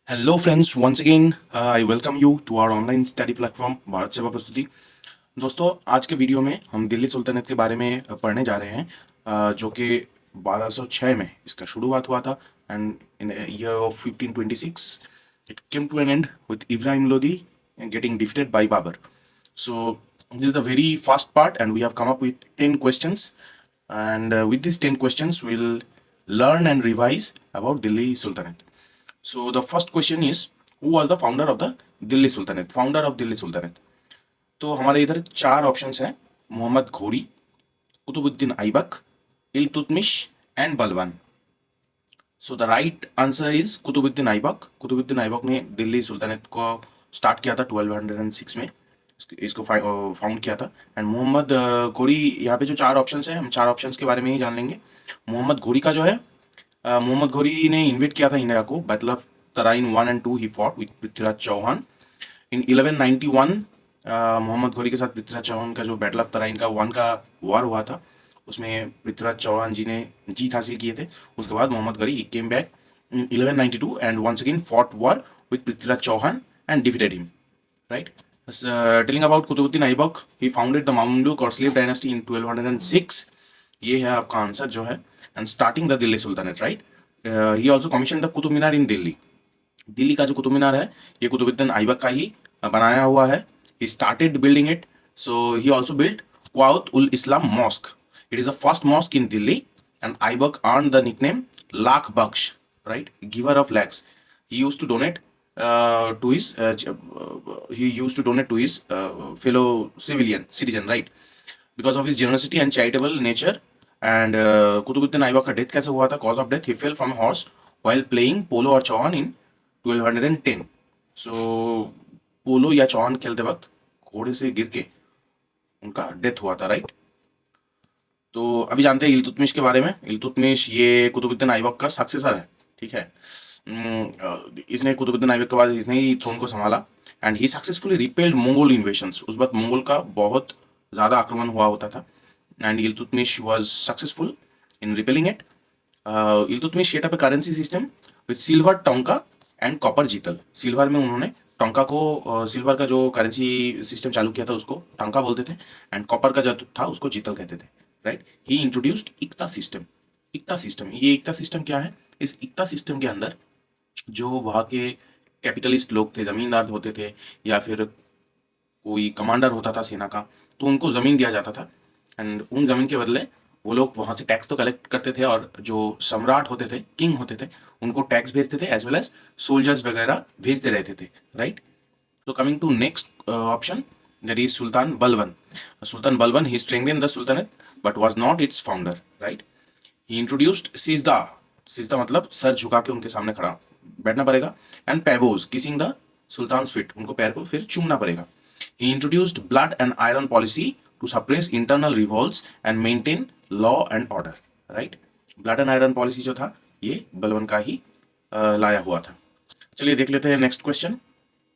Hello friends, once again I welcome you to our online study platform Bharat सेवा प्रस्तुति। दोस्तों आज के वीडियो में हम दिल्ली सुल्तनत के बारे में पढ़ने जा रहे हैं, जो कि 1206 में इसका शुरुआत हुआ था and in year of 1526 it came to an end with Ibrahim Lodi getting defeated by Babur. So this is the very first part and we have come up with 10 questions, and with these 10 questions we'll learn and revise about Delhi Sultanate. So the first question is, who was the founder of the Delhi Sultanate? Founder of Delhi Sultanate. तो हमारे इधर चार options हैं: मोहम्मद घोरी, Qutubuddin Aibak, Iltutmish and Balban. So the right answer is Qutbuddin Aibak. Qutbuddin Aibak ने Delhi sultanate को start किया था 1206 में, इसको फाउंड किया था. एंड मोहम्मद घोरी, यहाँ पे जो चार ऑप्शंस हैं हम चार ऑप्शंस के बारे में ही जान लेंगे. मोहम्मद घोरी का जो है, मोहम्मद घोरी ने इन्वेट किया था इंडिया को. Battle of Tarain 1 and 2 he fought with Prithviraj Chauhan in 1191. Mohammad Ghori के साथ पृथ्वीराज चौहान का जो बैटल ऑफ तराइन का 1 का वार हुआ था, उसमें पृथ्वीराज चौहान जी ने जीत हासिल किए थे. उसके बाद Mohammad Ghori he came back in 1192 and once again fought war with Prithviraj Chauhan and defeated him. Right. Telling about Qutbuddin Aibak, he founded the Mamluk और स्लेव डायनेस्टी इन 1206. ये है आपका आंसर जो है. And starting the Delhi sultanate. Right. He also commission the Qutub Minar in Delhi. Delhi का जो कुतुब मीनार है ये कुतुबुद्दीन ऐबक का ही बनाया हुआ है. He started building it. So he also built Quwwat ul Islam mosque. It is the first mosque in Delhi and Aibak earned the nickname Lakh Bakhsh, right, giver of lakhs. he used to donate to his he used to donate to his fellow citizen, right, because of his generosity and charitable nature. And Qutbuddin Aibak का death कैसे हुआ था? Cause of death, he fell from horse while playing polo और चौहान इन 1210. सो पोलो या चौहान खेलते वक्त घोड़े से गिर के उनका डेथ हुआ था. राइट. तो अभी जानते हैं इल्तुतमिश के बारे में. इल्तुतमिश ये कुतुबुद्दीन ऐबक का सक्सेसर है. ठीक है. इसने कुतुबुद्दीन ऐबक के बाद इसने ही थ्रोन को संभाला and he successfully repelled Mongol invasions. उस वक्त मंगोल का बहुत ज़्यादा आक्रमण हुआ होता था and Iltutmish was successful in repelling it. Iltutmish set up a currency system with silver tonka and copper जीतल. सिल्वर में उन्होंने टोंका को, सिल्वर का जो करेंसी सिस्टम चालू किया था उसको टोंका बोलते थे एंड कॉपर का जो था उसको जीतल कहते थे. Right. He introduced इक्ता system. इक्ता system, ये इक्ता सिस्टम क्या है? इस इक्ता सिस्टम के अंदर जो वहाँ के कैपिटलिस्ट लोग थे, जमींदार होते थे या फिर कोई कमांडर होता था सेना का, तो उनको ज़मीन दिया जाता था एंड उन जमीन के बदले वो लोग वहाँ से टैक्स तो कलेक्ट करते थे और जो सम्राट होते थे, किंग होते थे, उनको टैक्स भेजते थे एज वेल एज सोल्जर्स वगैरह भेजते रहते थे. राइट. तो coming to next option, that is Sultan Balban. Sultan Balban, he strengthened the sultanate but was not its founder. Right. He introduced sijda. सिजदा मतलब सर झुका के उनके सामने खड़ा बैठना पड़ेगा. And paibos, kissing the sultan feet, उनको पैर को फिर चूमना पड़ेगा. He introduced blood and iron policy to suppress internal revolts and maintain law and order. right. Blood and iron policy जो था ये बलवन का ही लाया हुआ था. चलिए देख लेते हैं next question.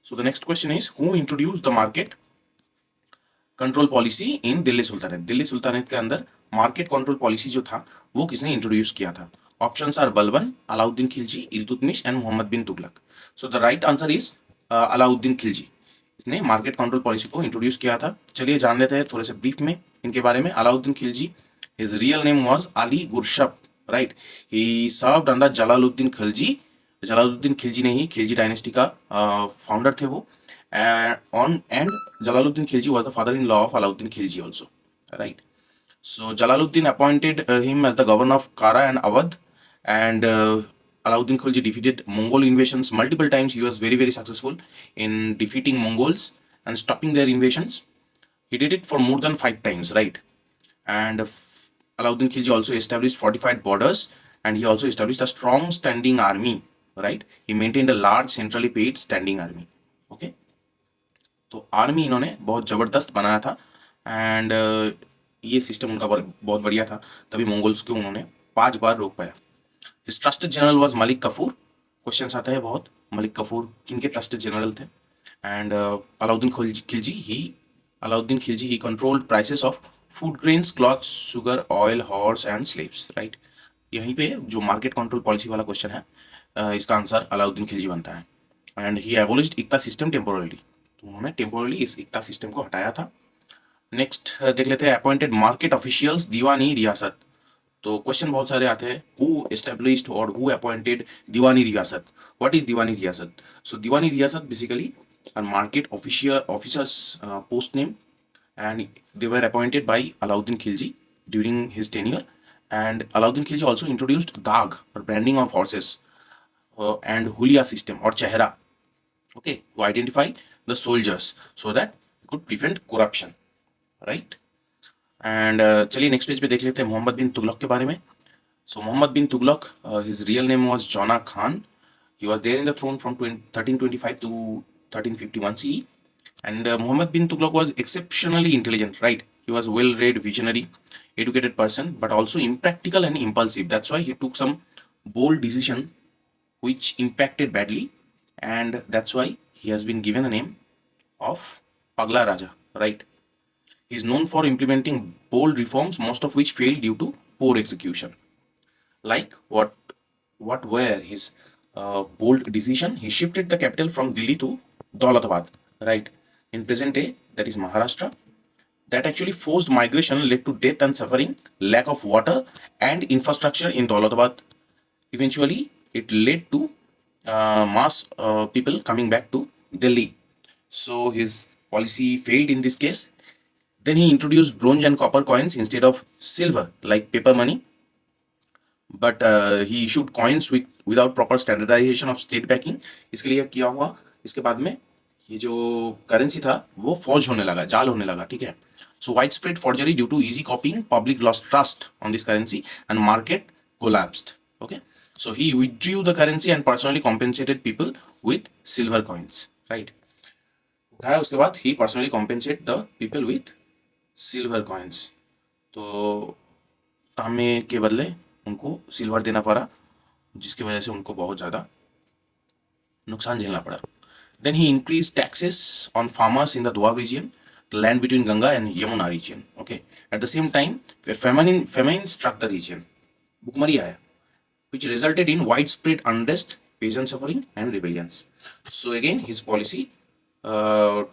So the next question is, who introduce the market control policy in Delhi sultanate. Delhi sultanate के अंदर मार्केट कंट्रोल पॉलिसी जो था वो किसने इंट्रोड्यूस किया था? Options are Balban, Alauddin Khilji, Iltutmish and Muhammad bin Tughlaq. So the right answer is Alauddin Khilji. इसने मार्केट कंट्रोल पॉलिसी को इंट्रोड्यूस किया था. चलिए जान लेते हैं थोड़े से ब्रीफ में इनके बारे में. Alauddin Khilji, his real name was Ali Gurshasp. Right. He served under Jalaluddin Khilji. Jalaluddin Khilji ने ही खिलजी डायनेस्टी का फाउंडर थे वो. And Jalaluddin Khilji was the father in law of Alauddin Khilji also. Right. So Jalaluddin appointed him as the governor of Kara and Awadh. And Alauddin Khilji defeated Mongol invasions multiple times. He was very, very successful in defeating Mongols and stopping their invasions. He did it for more than 5 times, right? And Alauddin Khilji also established fortified borders and he also established a strong standing army, right? He maintained a large centrally paid standing army. Okay? तो army इन्होंने बहुत ज़बरदस्त बनाया था and ये system उनका बहुत बढ़िया था, तभी मंगोल्स को उन्होंने 5 बार रोक पाया. His trusted general was Malik Kafur. Questions आते हैं बहुत. मलिक कफूर किनके ट्रस्टेड जनरल थे? And Alauddin Khilji he controlled prices of food grains, cloths, sugar, oil, horse and slaves. Right. यहीं पे जो मार्केट कंट्रोल पॉलिसी वाला क्वेश्चन है, इसका आंसर अलाउद्दीन खिलजी बनता है. And he abolished iqta system temporarily, तो उन्होंने टेम्पोरली इस इक्ता सिस्टम को हटाया था। नेक्स्ट देख लेते हैं अपॉइंटेड मार्केट ऑफिशियल्स दीवानी रियासत। तो क्वेश्चन बहुत सारे आते हैं, हु एस्टेब्लिश्ड और who appointed Diwani Riyasat, what is Diwani Riyasat? So Diwani Riyasat basically are market officers post name, and they were appointed by Alauddin Khilji during his tenure. And Alauddin Khilji also introduced Dag or branding of horses and Hulia system or Chehra, okay, to identify the soldiers so that he could prevent corruption, right? And चलिए next page पे देख लेते हैं मोहम्मद बिन तुगलक के बारे में। So Mohammad bin Tughlaq, his real name was Jauna Khan. He was there in the throne from 1325 to 1351 CE. And Muhammad bin Tughlaq was exceptionally intelligent, right? He was well-read, visionary, educated person, but also impractical and impulsive. That's why he took some bold decision which impacted badly, and that's why he has been given a name of Pagla Raja, right? He is known for implementing bold reforms, most of which failed due to poor execution. Like what were his bold decision? He shifted the capital from Delhi to Daulatabad, right? In present day, that is Maharashtra. That actually forced migration led to death and suffering, lack of water and infrastructure in Daulatabad. Eventually, it led to mass people coming back to Delhi. So his policy failed in this case. Then he introduced bronze and copper coins instead of silver, like paper money. But he issued coins without proper standardization of state backing. इसके लिए किया हुआ, इसके बाद में ये जो currency था वो फॉर्ज होने लगा, जाल होने लगा, ठीक है। So wide spread forgery due to easy copying, public lost trust on this currency and market collapsed, okay. So he withdrew the currency and personally compensated people with silver coins, right? उठाया उसके बाद he personally compensate the people with silver coins, तो तांबे के बदले उनको silver देना पड़ा, जिसकी वजह से उनको बहुत ज़्यादा नुकसान झेलना पड़ा। Then he increase taxes on farmers in the Doab region, the land between Ganga and Yamuna region, okay. At the same time famine struck the region, भुखमरी आया, which resulted in widespread unrest, peasant suffering, and rebellions. So again, his policy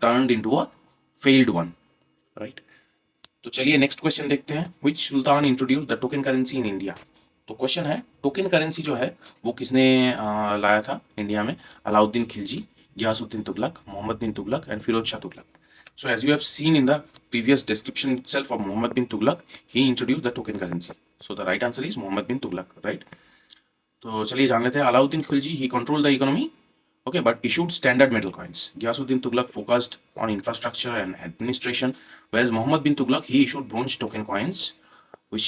turned into a failed one, right? तो चलिए next question देखते हैं, which sultan introduce the token currency in India. तो question है token currency जो है वो किसने लाया था इंडिया में? Alauddin Khilji, Ghiyasuddin Tughlaq, Muhammad bin Tughlaq and Firoz Shah Tughlaq. So as you have seen in the previous description itself of Muhammad bin Tughlaq, he introduced the token currency. So the right answer is Muhammad bin Tughlaq, right? तो चलिए जान लेते हैं। Alauddin Khilji, he control the economy, okay, but issued standard metal coins. Ghiyasuddin Tughlaq focused on infrastructure and administration, whereas Muhammad bin Tughlaq, he issued bronze token coins, which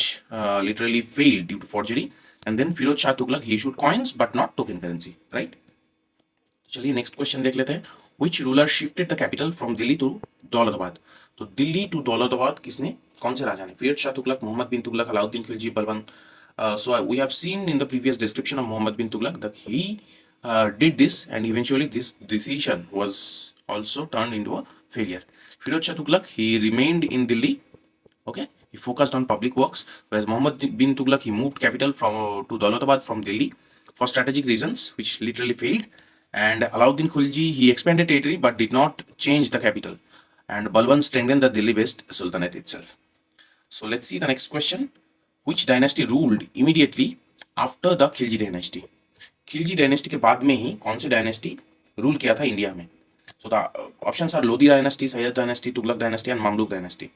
literally failed due to forgery. And then Firoz Shah Tughlaq, he issued coins but not token currency, right? चलिए next question देख लेते हैं। Which ruler shifted the capital from Delhi to Daulatabad? तो Delhi to Daulatabad किसने, कौन से राजा ने? Firoz Shah Tughlaq, Muhammad bin Tughlaq, Alauddin Khilji, Balban. So we have seen in the previous description of Muhammad bin Tughlaq that he did this, and eventually this decision was also turned into a failure. Firoz Shah Tughlaq, he remained in Delhi, okay. He focused on public works, whereas Muhammad bin Tughlaq, he moved capital from to Daulatabad from Delhi for strategic reasons, which literally failed. And Alauddin Khilji, he expanded territory but did not change the capital. And Balban strengthened the Delhi-based Sultanate itself. So let's see the next question. Which dynasty ruled immediately after the Khilji dynasty? Khilji dynasty के बाद में ही कौन सी dynasty rule किया था India में? So the options are Lodi dynasty, Sayyid dynasty, Tughlaq dynasty, and Mamluk dynasty.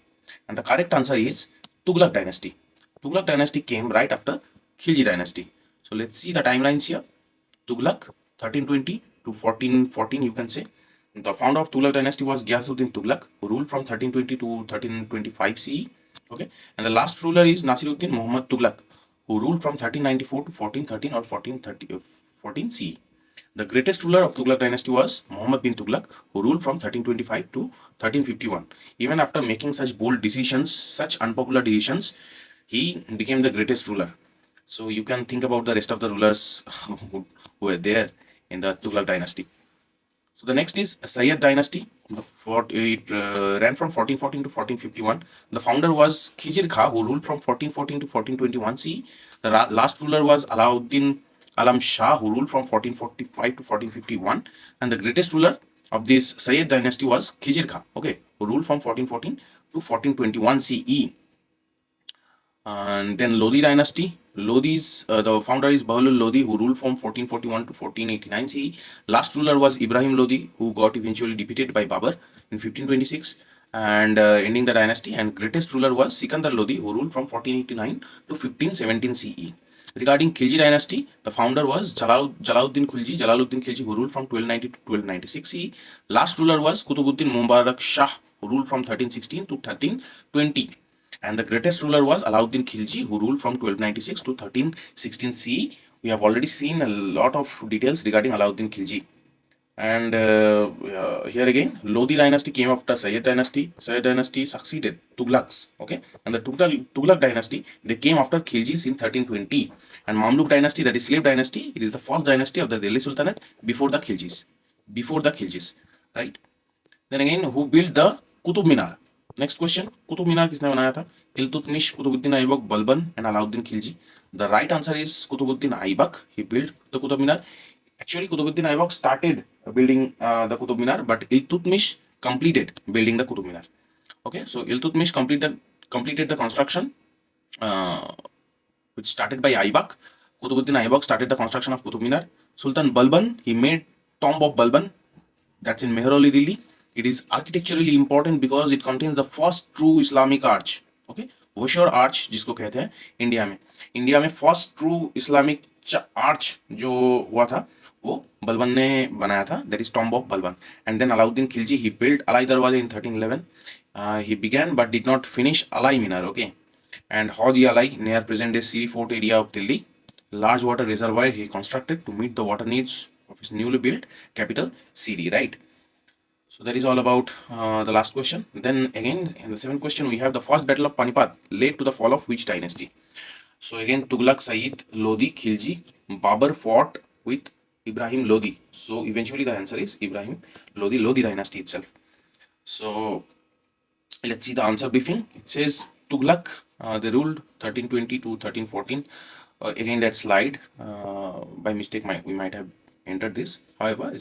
And the correct answer is Tughlaq dynasty. Tughlaq dynasty came right after Khilji dynasty. So let's see the timelines here. Tughlaq 1320 to 1414, you can say. The founder of Tughlaq dynasty was Ghiyasuddin Tughlaq, who ruled from 1320 to 1325 CE. Okay, and the last ruler is Nasiruddin Muhammad Tughlaq, who ruled from 1394 to 1413 or 14 CE. The greatest ruler of Tughlaq dynasty was Muhammad bin Tughlaq, who ruled from 1325 to 1351. Even after making such bold decisions, such unpopular decisions, he became the greatest ruler. So you can think about the rest of the rulers who were there in the Tughlaq dynasty. So the next is Sayyid dynasty. It ran from 1414 to 1451. The founder was Khizr Khan, who ruled from 1414 to 1421 CE. The last ruler was Alauddin Alam Shah, who ruled from 1445 to 1451, and the greatest ruler of this Sayyid dynasty was Khizr Khan, okay, who ruled from 1414 to 1421 CE. And then Lodi dynasty. Lodi's the founder is Bahlul Lodi, who ruled from 1441 to 1489 CE. Last ruler was Ibrahim Lodi, who got eventually defeated by Babur in 1526 and ending the dynasty. And greatest ruler was Sikandar Lodi, who ruled from 1489 to 1517 CE. Regarding Khilji dynasty, the founder was Jalaluddin Khilji, who ruled from 1290 to 1296 CE. Last ruler was Kutubuddin Mubarak Shah, who ruled from 1316 to 1320. And the greatest ruler was Alauddin Khilji, who ruled from 1296 to 1316 CE. We have already seen a lot of details regarding Alauddin Khilji. And here again, Lodi dynasty came after Sayyid dynasty. Sayyid dynasty succeeded Tughlaqs, okay, and the Tughlaq dynasty, they came after Khiljis in 1320. And Mamluk dynasty, that is slave dynasty, it is the first dynasty of the Delhi Sultanate before the Khiljis, right? Then again, who built the Qutub Minar? Next question, Qutub Minar किसने बनाया था? Iltutmish, Kutubuddin Aibak, Balban, and Alauddin Khilji. The right answer is Kutubuddin Aibak. He built the Qutub Minar. Actually, Kutubuddin Aibak started building the Qutub Minar, but Iltutmish completed building the Qutub Minar. Okay, so Iltutmish completed the construction, uh, which started by Aibak. Kutubuddin Aibak started the construction of Qutub Minar. Sultan Balban, he made Tomb of Balban, that's in Mehrauli, Delhi. It is architecturally important because it contains the first true Islamic arch. Okay, Washor Arch जिसको कहते हैं India में first true Islamic arch जो हुआ था वो बलबन ने बनाया था, that is tomb of Balban. And then Alauddin Khilji, he built Alai Darwaza in 1311. He began but did not finish Alai Minar, okay. And Haji Alai near present day Siri Fort area of Delhi, large water reservoir he constructed to meet the water needs of his newly built capital Siri, right? So that is all about the last question. Then again, in the seventh question, we have the first battle of Panipat led to the fall of which dynasty? So again, Tughlaq, Sayyid, Lodi, Khilji, Babur fought with Ibrahim Lodi. So eventually the answer is Ibrahim Lodi dynasty itself. So let's see the answer briefing. It says Tughlaq, they ruled 1320 to 1314. Again, that slide by mistake we might have entered this. However,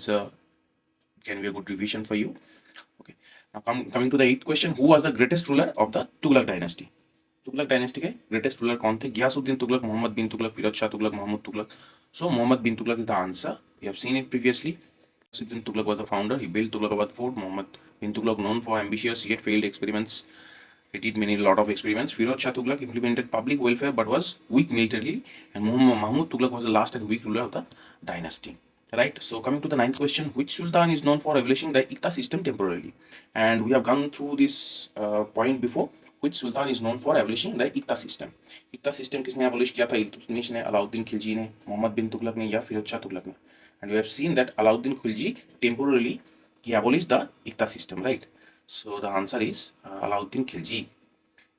can be a good revision for you. Okay. Now coming to the eighth question, who was the greatest ruler of the Tughlaq dynasty? Tughlaq dynasty के greatest ruler कौन थे? Ghiyasuddin Tughlaq, Muhammad bin Tughlaq, Firuz Shah Tughlaq, Mahmud Tughlaq. So Muhammad bin Tughlaq is the answer. We have seen it previously. Ghiyasuddin Tughlaq was the founder. He built Tughlaqabad Fort. Muhammad bin Tughlaq, known for ambitious yet failed experiments. He did lot of experiments. Firuz Shah Tughlaq implemented public welfare but was weak militarily. And Mahmud Tughlaq was the last and weak ruler of the dynasty. Right, so coming to the ninth question, which sultan is known for abolishing the Iqta system temporarily? And we have gone through this point before. Which sultan is known for abolishing the Iqta system? Iqta system किसने abolish किया था? इल्तुतमिश ने, अलाउद्दीन खिलजी ने, मोहम्मद बिन तुगलक ने, या फिरोज शाह तुगलक ने? And we have seen that Alauddin Khilji temporarily he abolished the Iqta system, right? So the answer is Alauddin Khilji.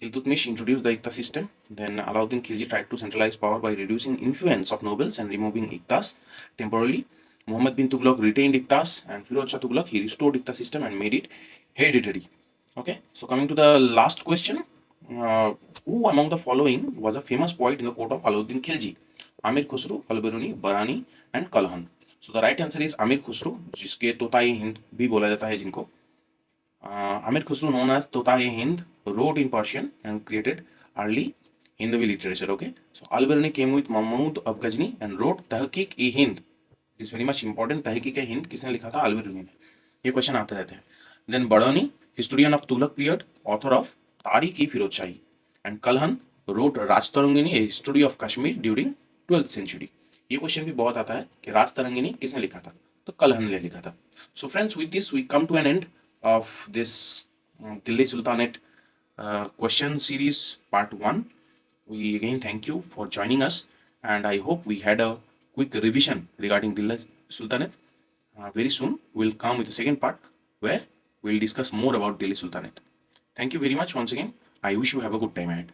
Iltutmish introduced the Iqta system. Then Alauddin Khilji tried to centralize power by reducing influence of nobles and removing Iqtas temporarily. Muhammad bin Tughlaq retained Iqtas, and Firuz Shah Tughlaq he restored Iqta system and made it hereditary. Okay, so coming to the last question, who among the following was a famous poet in the court of Alauddin Khilji? Amir Khusro, Al-Biruni, Barani, and Kalhan. So the right answer is Amir Khusro, जिसके तोताई हिंद भी बोला जाता है जिनको. Amir Khusro, known as Totaye Hind, wrote in Persian and created early Hindavi literature. Okay, so Al-Biruni came with Mahmud Abghazini and wrote Tahqiq-e-Hind. It is very much important. Tahqiq-e-Hind किसने लिखा था? Al-Biruni ने. ये question आते रहते हैं. Then Badani, historian of Tughlaq period, author of Tariq-e-Firuz Shahi, and Kalhan wrote Rajtarangini, a history of Kashmir during 12th century. ये question भी बहुत आता है कि राजतरंगिनी किसने लिखा था? तो कलहन ने लिखा था. So friends, with this we come to an end of this Delhi Sultanate question series part 1. We again thank you for joining us, and I hope we had a quick revision regarding Delhi Sultanate. Very soon we'll come with the second part where we'll discuss more about Delhi Sultanate. Thank you very much once again. I wish you have a good time ahead.